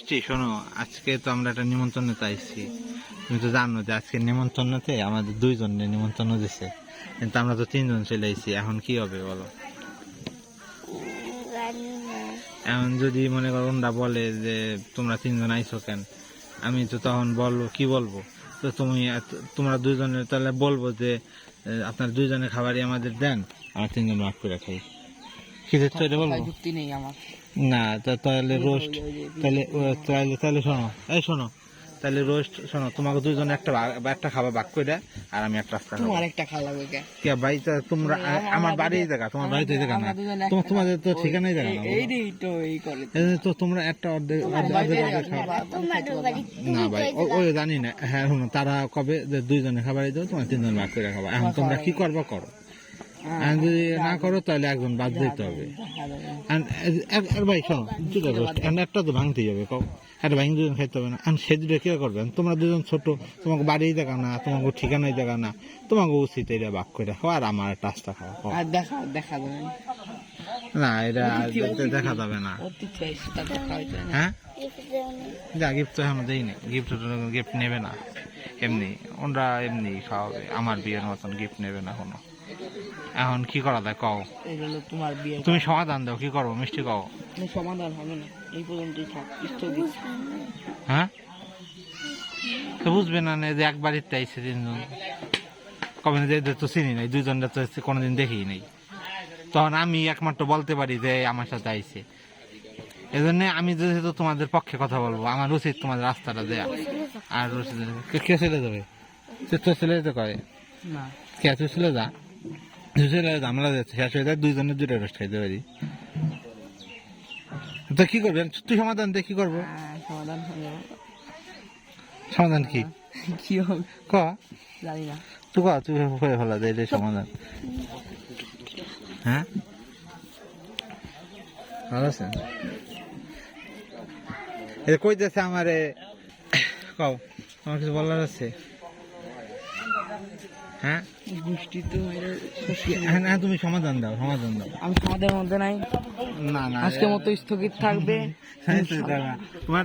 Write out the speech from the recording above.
শোনো, আজকে তো আমরা একটা নিমন্ত্রণে আইছি। তুমি তো জানো যে আজকে নিমন্ত্রণতে আমাদের দুইজনের নিমন্ত্রণ দিছে, কিন্তু আমরা তো তিনজন চলে আইছি। এখন কি হবে বলো? এখন যদি মনে করো ওনরা বলে যে তোমরা তিনজন আইছো কেন, আমি তো তখন বলবো কি বলবো? তো তোমরা দুইজনের তাহলে বলবো যে আপনার দুইজনের খাবারই আমাদের দেন, আমরা তিনজন ভাগ করে খাই। খিদের তো এটা বলবো না। তাহলে রোস্ট, তাহলে শোনো, তাহলে রোস্ট শোনো, তোমাকে দুইজনে একটা খাবার ভাগ করে দেয়, আর আমি একটা রাস্তা খাবো। একটা খাওয়া লাগবে কে ভাই? তোমরা আমার বাড়ির জায়গা, তোমার বাড়িতে জায়গা না, তোমাদের তো ঠিকানাই জায়গা না। তো তোমরা একটা অর্ধেক না ভাই, ওই জানি না। হ্যাঁ শোনো, তারা কবে যে দুইজনে খাবারই দেবো, তোমার তিনজন ভাগ করে খাবো। এখন তোমরা কি করবো করো, যদি না করো তাহলে একজন বাদ দিতে হবে। ভাই শোনো, দুটো রোস্ট একটা তো ভাঙতেই যাবে, কও একটা ভাঙি দুজন খাইতে হবে না। সে দুটো কে করবে? তোমরা দুজন ছোট, তোমাকে বাড়ির জায়গা না, তোমাকে ঠিকানায় জায়গা না, তোমাকে উচিত এটা ভাগ করে খাও, আর আমার টাচটা খাও। দেখা যাবে না, এটা দেখা যাবে না। হ্যাঁ, যা গিফট তো এখন দেই না, গিফট নেবে না। এমনি ওনরা এমনি খাওয়াবে, আমার বিয়ের মতন গিফট নেবে না কোনো। এখন কি করা যায় কও? তোমার বিয়ে, তুমি সমাধান দাও, কি করবো? মিষ্টি কও। সমাধান হবে না, এই পর্যন্তই থাক। হ্যাঁ, তো বুঝবে না যে একবারই চাইছে তিনজন, কবে যে তো চিনি নাই, দুইজনটা তো কোনোদিন দেখি নাই। তখন আমি একমাত্র বলতে পারি যে আমার সাথে আইছে। এই জন্য আমি যেহেতু তোমাদের পক্ষে কথা বলবো, আমার উচিত তোমাদের রাস্তাটা দেয়া। আর কে চলে যাবে? তো চলে যেতে করে না, কে তুই চলে যা, আমরা শেষ হয়ে যায়, দুইজনের দুটো রোস্ট খাইতে পারি। তো কি করবেন তুই? সমাধান দিয়ে কি করবো? সমাধান হবে। সমাধান কি কি হবে ক? জানি না, তুই ক, তুই হয়ে ফেলা দে এটাই সমাধান। হ্যাঁ, ভালো আছেন? এটা কইতেছে আমারে, কও আমার কিছু বলার আছে? হ্যাঁ, হ্যাঁ তুমি সমাধান দাও, সমাধান দাও। আমি তোমাদের মধ্যে নাই, না না, আজকের মতো স্থগিত থাকবে। তোমার